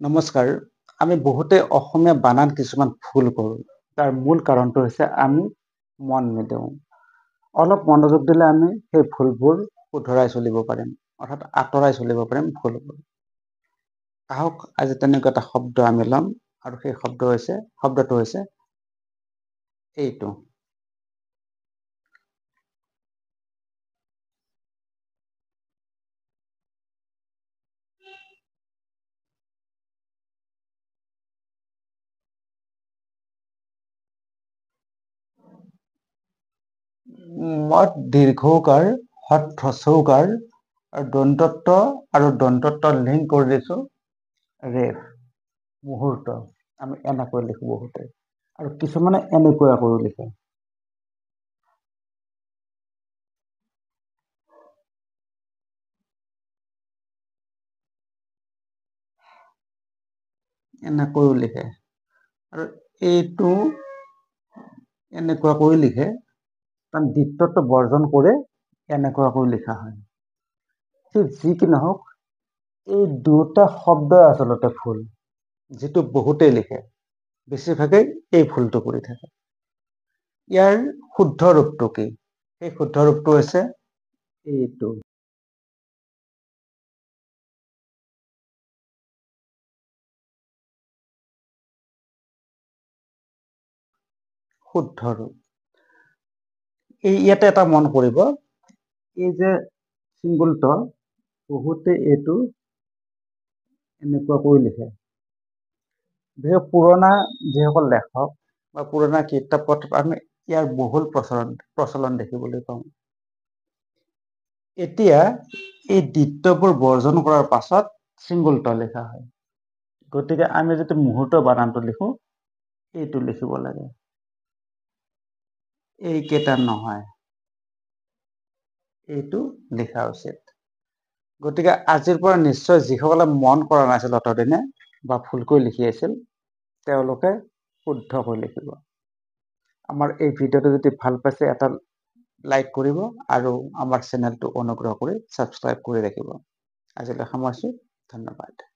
নমস্কাৰ। আমি বহুতে অসমীয়া বানান কিছুমান ভুল কৰোঁ। তাৰ মূল কাৰণটো হৈছে আমি মন নিদিওঁ। অলপ মনোযোগ দিলে আমি সেই ভুলবোৰ শুধৰাই চলিব পাৰিম, অৰ্থাৎ আঁতৰাই চলিব পাৰিম ভুলবোৰ। আহক আজি তেনেকুৱা এটা শব্দ আমি ল'ম আৰু সেই শব্দটো হৈছে এইটো। মত দীৰ্ঘৌকাৰ, হ্ৰস্বৌকাৰ আৰু দন্তত্ব আৰু দন্তত্ব লিংক কৰি দিছো ৰেফ, মুহূৰ্ত। আমি এনেকৈ লিখো বহুতে, আৰু কিছুমানে এনেকৈ আকৌ লিখে। এনেকৈও লিখে, আৰু এইটো এনেকুৱাকৈ লিখে, কাৰণ দ্বিত্বটো বৰ্জন কৰি এনেকুৱাকৈ লিখা হয়। ঠিক যি কি নহওক, এই দুটা শব্দই আচলতে ভুল, যিটো বহুতেই লিখে। বেছিভাগেই এই ভুলটো কৰি থাকে। ইয়াৰ শুদ্ধ ৰূপটো কি? সেই শুদ্ধ ৰূপটো হৈছে এইটো। শুদ্ধ ৰূপ। ইয়াতে এটা মন কৰিব, এই যে চিংগুল ত, বহুতে এইটো এনেকুৱাকৈ লিখে। বিশেষ পুৰণা যিসকল লেখক বা পুৰণা কিতাপ পত্ৰত আমি ইয়াৰ বহুল প্ৰচলন দেখিবলৈ পাওঁ। এতিয়া এই দ্বিত্ববোৰ বৰ্জন কৰাৰ পাছত চিংগুল ত লিখা হয়। গতিকে আমি যদি মুহূৰ্ত বানানটো লিখো, এইটো লিখিব লাগে, এইকেইটা নহয়, এইটো লিখা উচিত। গতিকে আজিৰ পৰা নিশ্চয় যিসকলে মন কৰা নাছিল অতদিনে বা ভুলকৈ লিখি আছিল, তেওঁলোকে শুদ্ধকৈ লিখিব। আমাৰ এই ভিডিঅ'টো যদি ভাল পাইছে, এটা লাইক কৰিব আৰু আমাৰ চেনেলটো অনুগ্ৰহ কৰি ছাবস্ক্ৰাইব কৰি ৰাখিব। আজিলৈ সামৰিছোঁ। ধন্যবাদ।